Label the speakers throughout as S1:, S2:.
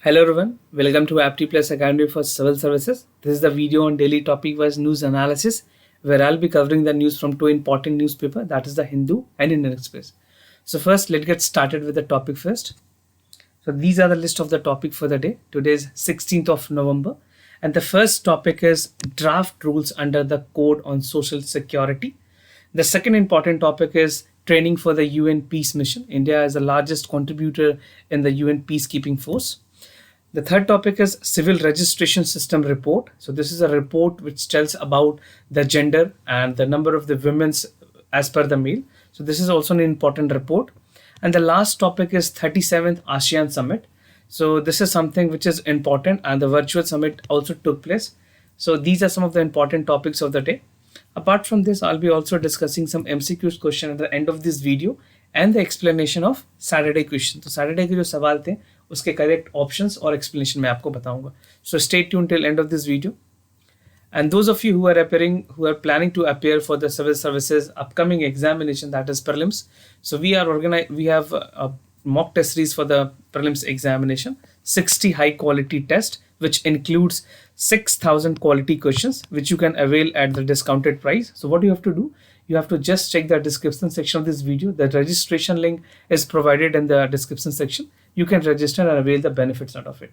S1: Hello everyone, welcome to Apti Plus Academy for Civil Services. This is the video on daily topic-wise news analysis where I'll be covering the news from two important newspapers, that is the Hindu and Indian Express. So first, let's get started with the topic first. So these are the list of the topic for the day. Today is 16th of November and the first topic is draft rules under the Code on Social Security. The second important topic is training for the UN Peace Mission. India is the largest contributor in the UN peacekeeping force. The third topic is Civil Registration System Report. So this is a report which tells about the gender and the number of the women's as per the male. So this is also an important report. And the last topic is 37th ASEAN Summit. So this is something which is important and the virtual summit also took place. So these are some of the important topics of the day. Apart from this, I'll be also discussing some MCQs question at the end of this video and the explanation of Saturday question. तो Saturday के जो सवाल थे उसके correct options और explanation मैं आपको बताऊंगा. So stay tuned till end of this video. And those of you who are planning to appear for the civil services upcoming examination, that is prelims. So we have a mock test series for the prelims examination, 60 high quality test, which includes 6,000 quality questions, which you can avail at the discounted price. So what you have to do, you have to just check the description section of this video. The registration link is provided in the description section. You can register and avail the benefits out of it.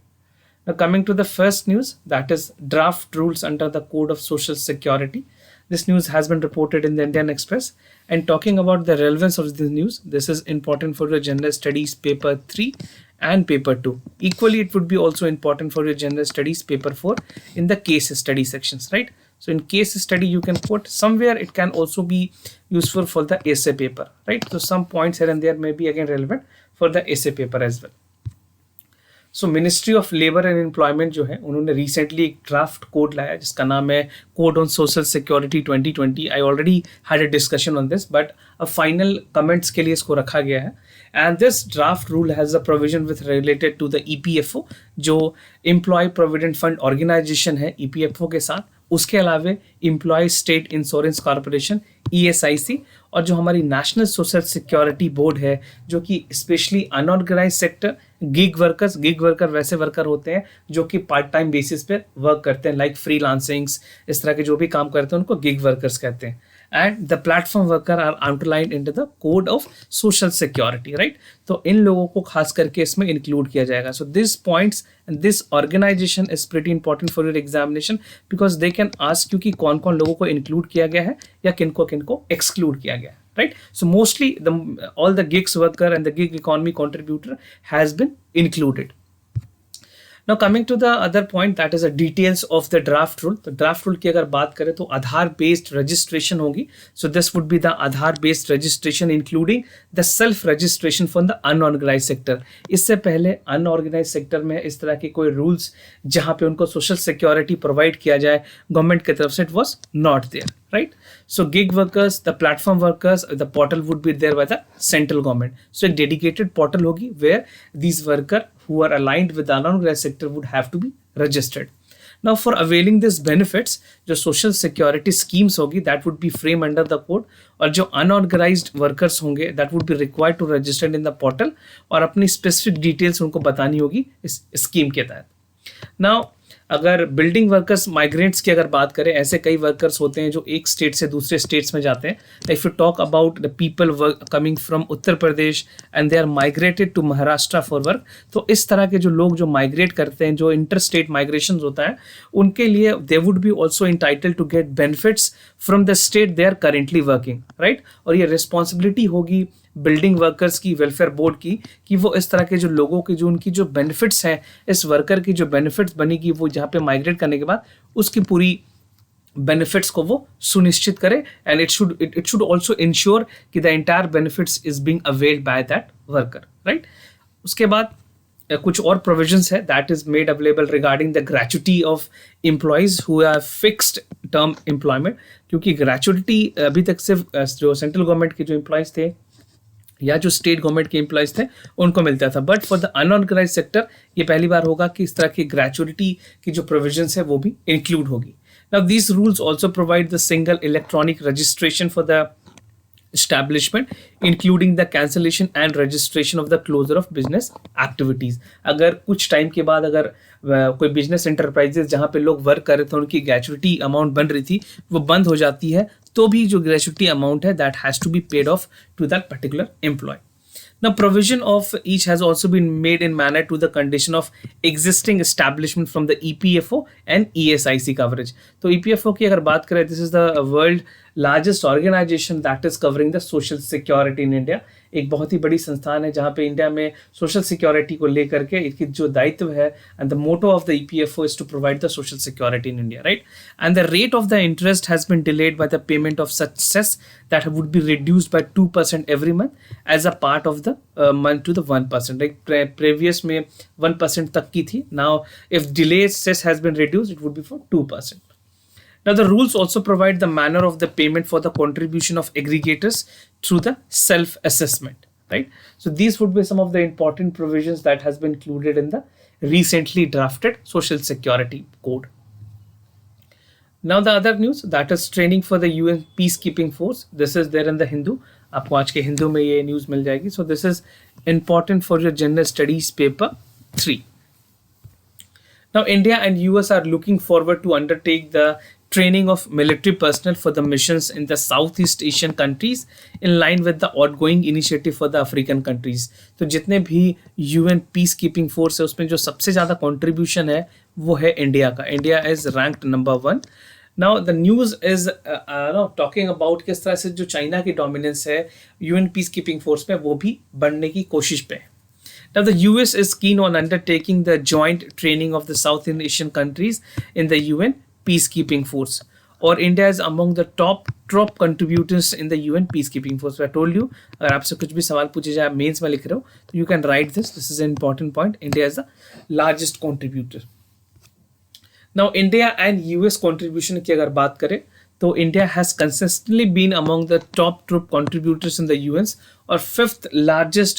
S1: Now coming to the first news, that is draft rules under the Code of Social Security. This news has been reported in the Indian Express. And talking about the relevance of this news, this is important for your General Studies paper 3 and paper 2. Equally, it would be also important for your General Studies paper 4 in the case study sections, right? So in case study, you can put somewhere, it can also be useful for the essay paper, right? So some points here and there may be again relevant for the essay paper as well. So ministry of labour and employment जो है उन्होंने recently एक draft code लाया जिसका नाम है code on social security 2020. I already had a discussion on this but अब final comments के लिए इसको रखा गया है. And this draft rule has a provision with related to the EPFO जो एम्प्लॉय प्रोविडेंट फंड ऑर्गेनाइजेशन है EPFO के साथ. उसके अलावा employee state insurance corporation ESIC और जो हमारी नेशनल सोशल सिक्योरिटी बोर्ड है जो कि specially unorganised sector gig worker वैसे वर्कर होते हैं जो कि पार्ट टाइम बेसिस पे वर्क करते हैं लाइक फ्रीलांसिंग्स, इस तरह के जो भी काम करते हैं उनको गिग वर्कर्स कहते हैं. And the platform worker are outlined in the code of social security, right. तो इन लोगों को खास करके इसमें इंक्लूड किया जाएगा. So this points and this organisation is pretty important for your examination because they can ask you कि कौन कौन लोगों को इंक्लूड किया गया है या किनको किनको एक्सक्लूड किया गया है, right? So mostly all the gigs worker and the gig economy contributor has been included. Now coming to the other point, that is the details of the draft rule. तो draft rule की अगर बात करें तो आधार based registration होगी. So this would be the Aadhaar based registration including the self registration from the unorganized sector. इससे पहले unorganised sector में इस तरह के कोई रूल्स जहाँ पे उनको सोशल सिक्योरिटी प्रोवाइड किया जाए गवर्नमेंट की तरफ से, it was not there, right? So gig workers, the platform workers, the portal would be there by the central government. So एक dedicated portal होगी where these workers who are aligned with the unorganized sector would have to be registered. Now for availing these benefits, जो social security schemes होगी that would be framed under the code और जो unorganized workers होंगे that would be required to register in the portal और अपनी specific details उनको बतानी होगी इस scheme के तहत. Now अगर बिल्डिंग वर्कर्स माइग्रेंट्स की अगर बात करें, ऐसे कई वर्कर्स होते हैं जो एक स्टेट से दूसरे स्टेट्स में जाते हैं. If you talk about the people coming from Uttar Pradesh and they are migrated to Maharashtra for work, तो इस तरह के जो लोग जो माइग्रेट करते हैं, जो इंटर स्टेट माइग्रेशन होता है, उनके लिए they would be also entitle to get benefits from the state they are currently working, right. और ये रिस्पॉन्सिबिलिटी होगी बिल्डिंग वर्कर्स की, वेलफेयर बोर्ड की, कि वो इस तरह के जो लोगों की जो उनकी जो बेनिफिट्स हैं, इस वर्कर की जो बेनिफिट्स बनेगी वो जहाँ पे माइग्रेट करने के बाद उसकी पूरी बेनिफिट्स को वो सुनिश्चित करे. And it should also ensure कि the entire benefits is being availed by that worker, right. उसके बाद कुछ और प्रोविजंस है that is made available regarding the gratuity of employees who have fixed term employment, क्योंकि ग्रेचुटी अभी तक सिर्फ जो सेंट्रल गवर्नमेंट के जो एम्प्लॉयज थे या जो स्टेट गवर्नमेंट के एम्प्लॉयज थे उनको मिलता था, but for the unorganised sector ये पहली बार होगा कि इस तरह की ग्रेचुटी की जो प्रोविजंस है वो भी इंक्लूड होगी. Now these rules also provide the single electronic registration for the establishment, including the cancellation and registration of the closure of business activities. अगर कुछ टाइम के बाद अगर कोई बिजनेस एंटरप्राइजेस जहाँ पे लोग वर्क कर रहे थे उनकी ग्रेचुइटी अमाउंट बन रही थी वो बंद हो जाती है, तो भी जो ग्रेचुइटी अमाउंट है that has to be paid of to that particular employee. Now, provision of each has also been made in manner to the condition of existing establishment from the EPFO and ESIC coverage. तो EPFO की अगर बात करें, this is the world largest organization that is covering the social security in India. एक बहुत ही बड़ी संस्थान है जहाँ पे इंडिया में सोशल सिक्योरिटी को लेकर के इसकी जो दायित्व है, and the motto of the EPFO is to provide the social security in India, right? And the rate of the interest has been delayed by the payment of such cess that would be reduced by 2% every month as a part of the month to the 1%. Like previous में 1% तक की थी. Now if delayed cess has been reduced, it would be for 2%. Now, the rules also provide the manner of the payment for the contribution of aggregators through the self-assessment, right? So, these would be some of the important provisions that has been included in the recently drafted Social Security Code. Now, the other news, that is training for the UN Peacekeeping Force. This is there in the Hindu. आपको आज के हिंदू में ये news मिल जाएगी. So, this is important for your General Studies paper 3. Now, India and US are looking forward to undertake the training of military personnel for the missions in the Southeast Asian countries in line with the ongoing initiative for the African countries. तो जितने भी UN peacekeeping force है उसमें जो सबसे ज़्यादा contribution है वो है इंडिया का. India is ranked number 1. Now the news is talking about किस तरह से जो चाइना की dominance है UN peacekeeping force में वो भी बढ़ने की कोशिश पे है. Now, the US is keen on undertaking the joint training of the Southeast Asian countries in the UN peacekeeping force. Or India is among the top contributors in the UN peacekeeping force. I told you, अगर आपसे कुछ भी सवाल पूछे जाए mains में लिख रहे हो तो you can write this. This is an important point. India is the largest contributor. Now, India and US contribution की अगर बात करें तो India has consistently been among the top troop contributors in the UNs or 5th largest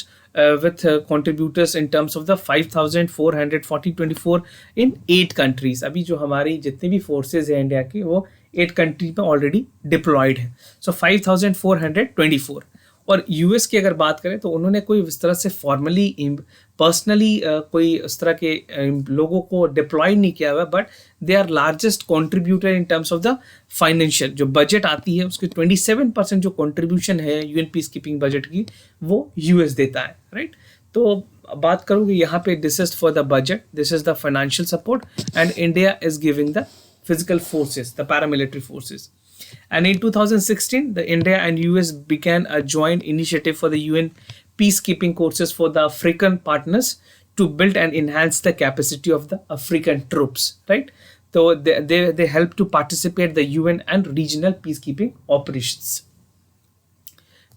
S1: with contributors in terms of the 5,424 in 8 countries. अभी जो हमारी जितनी भी forces है इंडिया की वो 8 कंट्री में ऑलरेडी डिप्लॉयड है. सो 5,424. और यूएस की अगर बात करें तो उन्होंने कोई इस तरह से फॉर्मली पर्सनली कोई इस तरह के लोगों को डिप्लॉय नहीं किया हुआ, but they are largest contributor in terms of the financial. जो बजट आती है उसकी 27% जो कॉन्ट्रीब्यूशन है यूएन पीस कीपिंग बजट की वो यूएस देता है, राइट. तो बात करूँ कि यहाँ पे this is for the budget, this is the financial support, and India is giving the physical forces, the paramilitary forces. And in 2016, the India and US began a joint initiative for the UN peacekeeping courses for the African partners to build and enhance the capacity of the African troops, right? So they help to participate the UN and regional peacekeeping operations.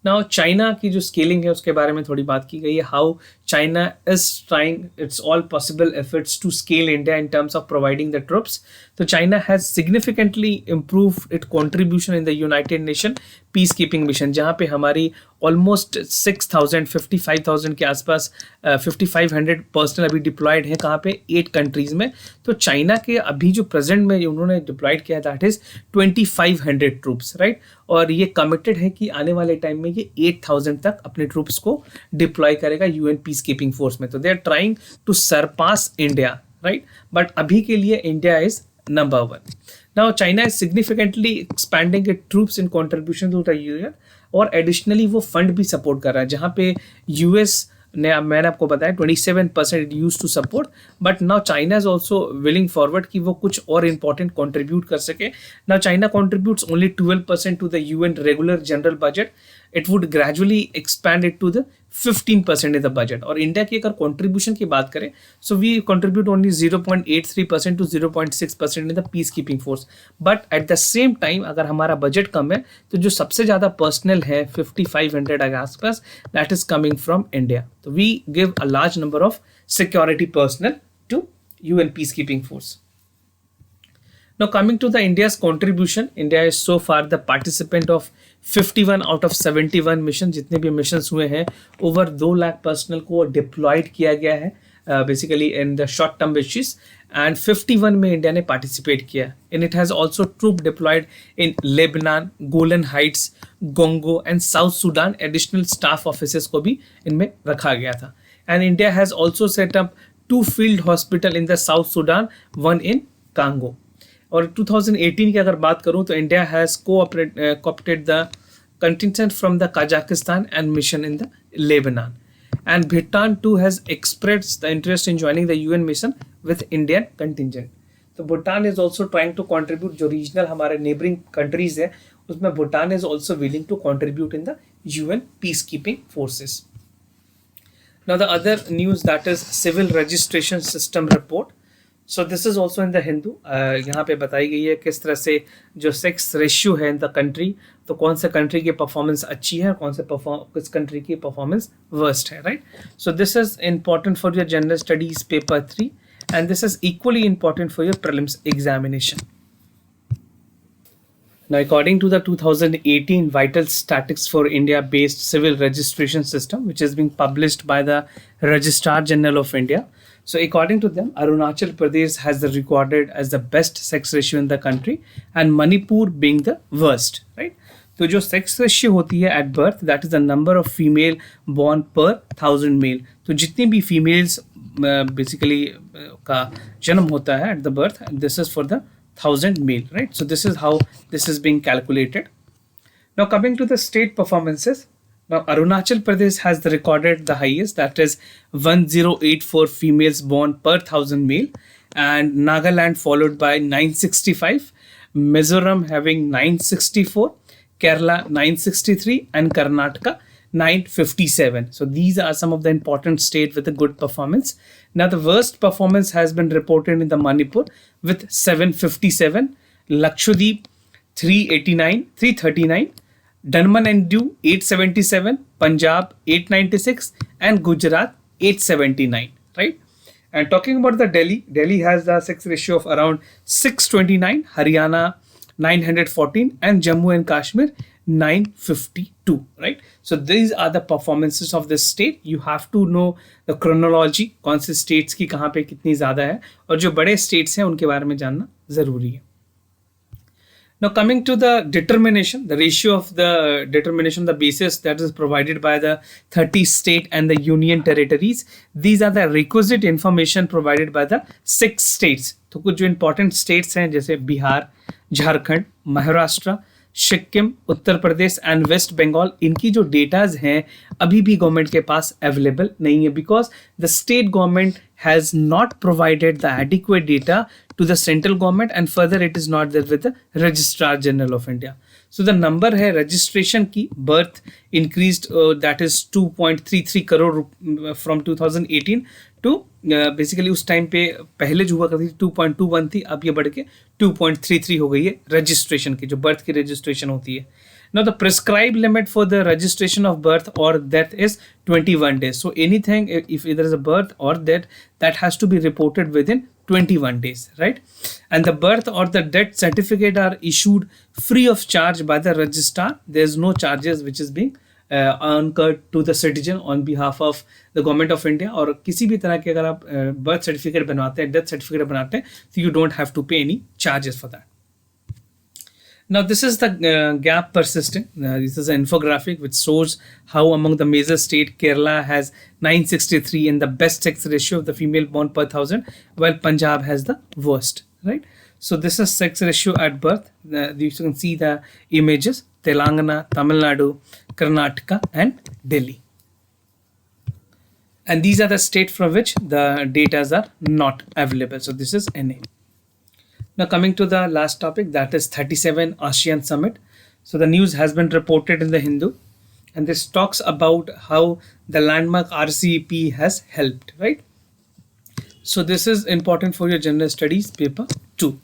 S1: Now, China की जो scaling है उसके बारे में थोड़ी बात की गई है. How China is trying its all possible efforts to scale India in terms of providing the troops. तो China has significantly improve it contribution in the United Nation peace keeping mission, जहाँ पे हमारी ऑलमोस्ट 6,000 55,000 के आसपास 5,500 personal अभी diploid हैं. कहाँ पे 8 कंट्रीज में. तो चाइना के अभी जो प्रेजेंट में उन्होंने डिप्लॉयड किया दैट इज 2,500 ट्रूप्स, राइट. और ये कमिटेड है कि आने वाले टाइम में ये 8,000 तक अपने ट्रूप्स को डिप्लॉय करेगा यूएन पीस कीपिंग फोर्स में. तो they are trying to surpass India, right. बट अभी के लिए India is number 1. Now China is significantly expanding it troops in contribution to the UN, और एडिशनली वो फंड भी सपोर्ट कर रहा है. जहाँ पे यूएस ने, मैंने आपको बताया 27% use to support, but now China is also willing forward कि वो कुछ और इंपॉर्टेंट कॉन्ट्रीब्यूट कर सके. Now China contributes only 12% to the UN regular general budget. It would gradually expand it to the 15% in the budget. और India की अगर contribution की बात करें so we contribute only 0.83% to 0.6% in the peace keeping force. But at the same time अगर हमारा budget कम है तो जो सबसे ज़्यादा पर्सनल है 5,500 के आसपास, that is coming from India. तो we give a large number of security personal to UN peace keeping force. Now coming to the India's contribution, India is so far the participant of 51 out of 71 mission. जितने भी missions हुए हैं over 2 lakh personal को deployed किया गया है. Basically in the short term wishes, and 51 में India ने पार्टिसिपेट किया. And it has also troop deployed in Lebanon, Golan Heights, Congo and South Sudan. Additional staff officers को भी इनमें रखा गया था. एंड India has also set up 2 field hospital in the South Sudan, 1 in Congo. और 2018 की अगर बात करूं तो India has coopted the contingent from the Kazakhstan and mission in the Lebanon. And Bhutan too has expressed the interest in joining the UN mission with Indian contingent. So Bhutan is also trying to contribute. जो regional हमारे neighboring countries है उसमें Bhutan is also willing to contribute in the UN peacekeeping forces. Now the other news, that is civil registration system report. So this is also in the Hindu. यहाँ पे बताई गई है किस तरह से जो सेक्स रेशियो है इन द कंट्री, तो कौन से कंट्री की परफॉर्मेंस अच्छी है और कौन से किस कंट्री की परफॉर्मेंस वर्स्ट है, right. So this is important for your general studies paper 3 and this is equally important for your prelims examination. Now, according to the 2018 Vital Statistics for India-based civil registration system, which is being published by the Registrar General of India, so according to them, Arunachal Pradesh has the recorded as the best sex ratio in the country, and Manipur being the worst, right? तो जो sex ratio होती है at birth, that is the number of female born per 1000 male. तो जितनी भी females basically का जन्म होता है at the birth, this is for the 1000 male, right? So this is how this is being calculated. Now coming to the state performances, now Arunachal Pradesh has the recorded the highest, that is 1084 females born per 1000 male, and Nagaland followed by 965, Mizoram having 964, Kerala 963, and Karnataka 957. So these are some of the important states with a good performance. Now the worst performance has been reported in the Manipur with 757, Lakshadweep 339, Daman and Diu 877, Punjab 896, and Gujarat 879, right? And talking about the Delhi has the sex ratio of around 629, Haryana 914, and Jammu and Kashmir 952, right? So these are the performances of this state. You have to know the chronology, कौन से states की कहाँ पे कितनी ज़्यादा है, और जो बड़े states हैं उनके बारे में जानना ज़रूरी है. Now coming to the determination, the ratio of the determination, the basis that is provided by the 30 state and the union territories. These are the requisite information provided by the 6 states. तो कुछ जो important states हैं जैसे बिहार, झारखंड, महाराष्ट्र, सिक्किम, उत्तर Pradesh and waste Bengal, इनकी जो datas हैं अभी भी गवर्नमेंट के पास अवेलेबल नहीं है, because the state government has not provided the adequate data to the central government, and further it is not there with the Registrar General of India. So the number है registration की birth increased, that is 2.33 crore from 2018 to basically उस time पे पहले जो हुआ करती थी 2.21 थी, अब ये बढ़ के 2.33 हो गई है registration की, जो birth की registration होती है. Now the prescribed limit for the registration of birth or death is 21 days. So anything, if there is a birth or death, that has to be reported within 21 days, right? And the birth or the death certificate are issued free of charge by the registrar. There's no charges which is being incurred to the citizen on behalf of the government of India. और किसी भी तरह के अगर आप birth certificate बनवाते हैं, death certificate बनाते हैं, so you don't have to pay any charges for that. Now this is the gap persisting. This is an infographic which shows how among the major state Kerala has 963 in the best sex ratio of the female born per 1000, while Punjab has the worst, right? So this is sex ratio at birth. You can see the images: Telangana, Tamil Nadu, Karnataka, and Delhi. And these are the states from which the data are not available. So this is NA. Now coming to the last topic, that is 37 ASEAN Summit. So the news has been reported in the Hindu, and this talks about how the landmark RCEP has helped, right? So this is important for your general studies paper 2.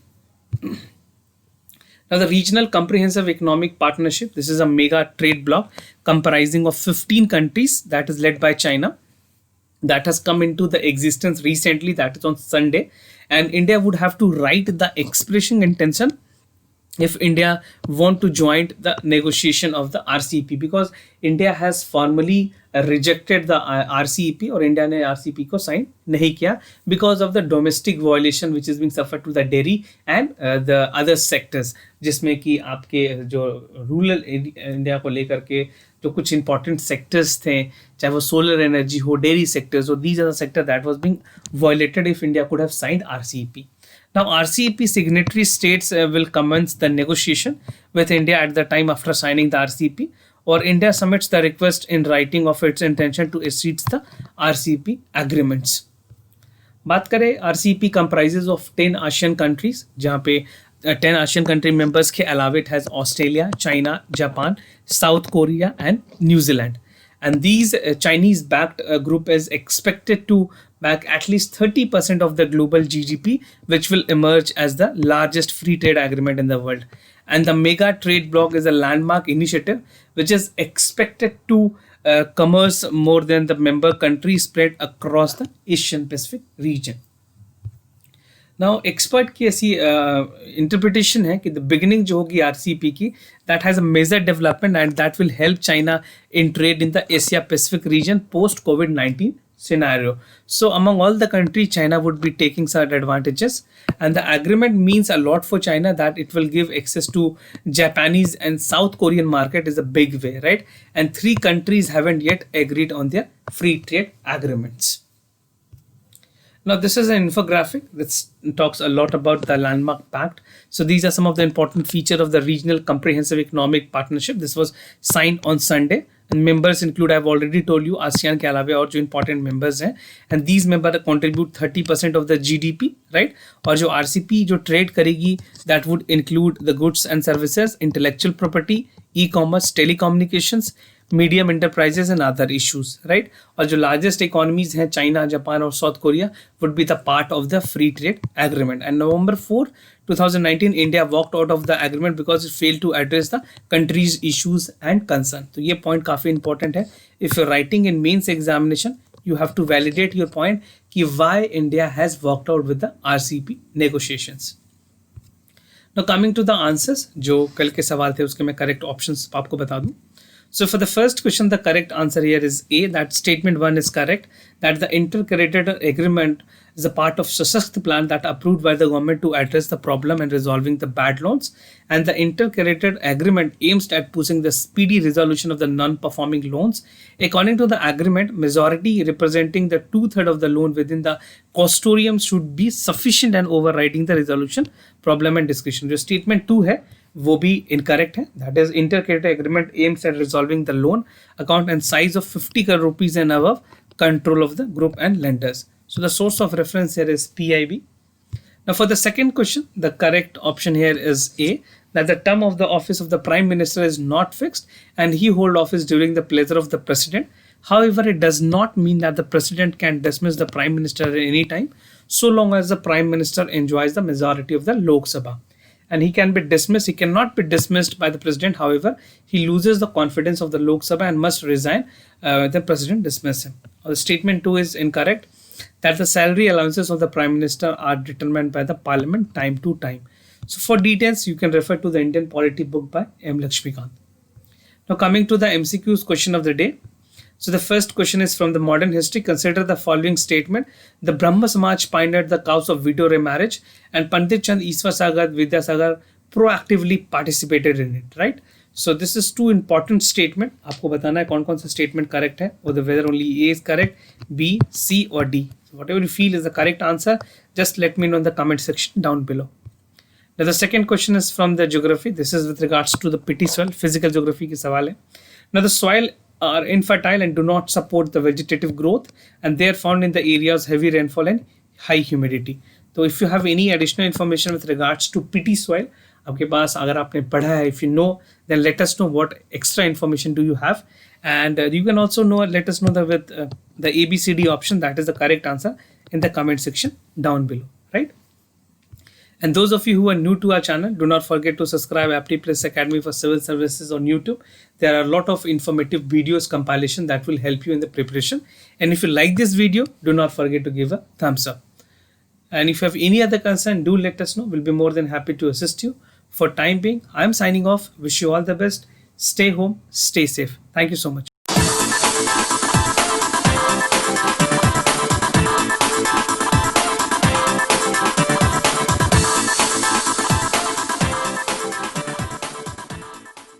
S1: Now the Regional Comprehensive Economic Partnership, this is a mega trade bloc comprising of 15 countries that is led by China, that has come into the existence recently, that is on Sunday. And India would have to write the expressing intention if India want to join the negotiation of the RCEP, because India has formally rejected the RCEP, or India ने RCEP को sign नहीं किया because of the domestic violation which is being suffered to the dairy and the other sectors, जिसमें कि आपके जो rural India को लेकर के जो कुछ इंपॉर्टेंट सेक्टर्स थे, चाहे वो सोलर एनर्जी हो, डेयरी सेक्टर्स हो, these are the sector that was being violated if India could have signed RCEP. Now, RCEP signatory states will commence the negotiation with India at the time after signing the RCEP, or India submits the request in writing of its intention to accede the RCEP agreements. बात करें, RCEP comprises of 10 ASEAN countries, जहाँ पे 10 ASEAN country members के अलावा it has Australia, China, Japan, South Korea and New Zealand. And these Chinese backed group is expected to back at least 30% of the global GDP, which will emerge as the largest free trade agreement in the world. And the mega trade bloc is a landmark initiative which is expected to commerce more than the member countries spread across the Asian Pacific region. Now, expert की ऐसी interpretation है कि the beginning जो होगी RCP की, that has a major development and that will help China in trade in the Asia Pacific region post COVID-19 scenario. So among all the countries, China would be taking certain advantages, and the agreement means a lot for China, that it will give access to Japanese and South Korean market is a big way, right? And 3 countries haven't yet agreed on their free trade agreements. Now, this is an infographic that talks a lot about the Landmark Pact. So these are some of the important features of the Regional Comprehensive Economic Partnership. This was signed on Sunday, and members include, I've already told you, ASEAN के अलावा और जो important members हैं, and these members contribute 30% of the GDP, right? और जो RCP जो trade करेगी, that would include the goods and services, intellectual property, e-commerce, telecommunications, medium enterprises and other issues, right? और जो लार्जेस्ट इकोनॉमीज हैं, China, Japan और South Korea, would be the part of the free trade agreement. And November 4, 2019 India walked out of the agreement because it fail to address the countries issues and concern. तो ये point काफी important है. If you writing in mains examination, you have to validate your point कि why India has walked out with the RCEP negotiations. Now coming to the answers, जो कल के सवाल थे उसके मैं करेक्ट ऑप्शंस आपको बता दूं. So for the first question, the correct answer here is A, that statement 1 is correct, that the intercreditor agreement is a part of Sashakt plan that approved by the government to address the problem and resolving the bad loans. And the intercreditor agreement aims at pushing the speedy resolution of the non-performing loans. According to the agreement, majority representing the 2/3 of the loan within the consortium should be sufficient and overriding the resolution problem and discretion. जो statement 2 है वो भी incorrect है. That is intercreditor agreement aims at resolving the loan account and size of 50 crore rupees and above, control of the group and lenders. So the source of reference here is PIB. Now for the second question, the correct option here is A, that the term of the office of the Prime Minister is not fixed and he hold office during the pleasure of the President. However, it does not mean that the President can dismiss the Prime Minister at any time, so long as the Prime Minister enjoys the majority of the Lok Sabha. And he can be dismissed. He cannot be dismissed by the president. However, he loses the confidence of the Lok Sabha and must resign. The president dismiss him. The statement 2 is incorrect, that the salary allowances of the prime minister are determined by the parliament time to time. So for details, you can refer to the Indian Polity book by M. Lakshmikant. Now coming to the MCQs question of the day. So the first question is from the modern history. Consider the following statement. The Brahma Samaj pioneered the cause of widow remarriage and Pandit Chand Iswar Sagar Vidyasagar proactively participated in it, right? So this is 2 important statement. आपको बताना है कौन कौन सा statement correct है, or whether only A is correct, B, C or D. So whatever you feel is the correct answer, just let me know in the comment section down below. Now the second question is from the geography. This is with regards to the petty soil, physical geography के सवाल है. Now the soil are infertile and do not support the vegetative growth, and they are found in the areas heavy rainfall and high humidity. So if you have any additional information with regards to petty soil, आपके पास अगर आपने पढ़ा है, if you know, then let us know what extra information do you have, and you can also know, let us know that with the ABCD option, that is the correct answer, in the comment section down below, right? And those of you who are new to our channel, do not forget to subscribe AptPlus Academy for Civil Services on YouTube. There are a lot of informative videos compilation that will help you in the preparation. And if you like this video, do not forget to give a thumbs up. And if you have any other concern, do let us know. We'll be more than happy to assist you. For time being, I'm signing off. Wish you all the best. Stay home, stay safe. Thank you so much.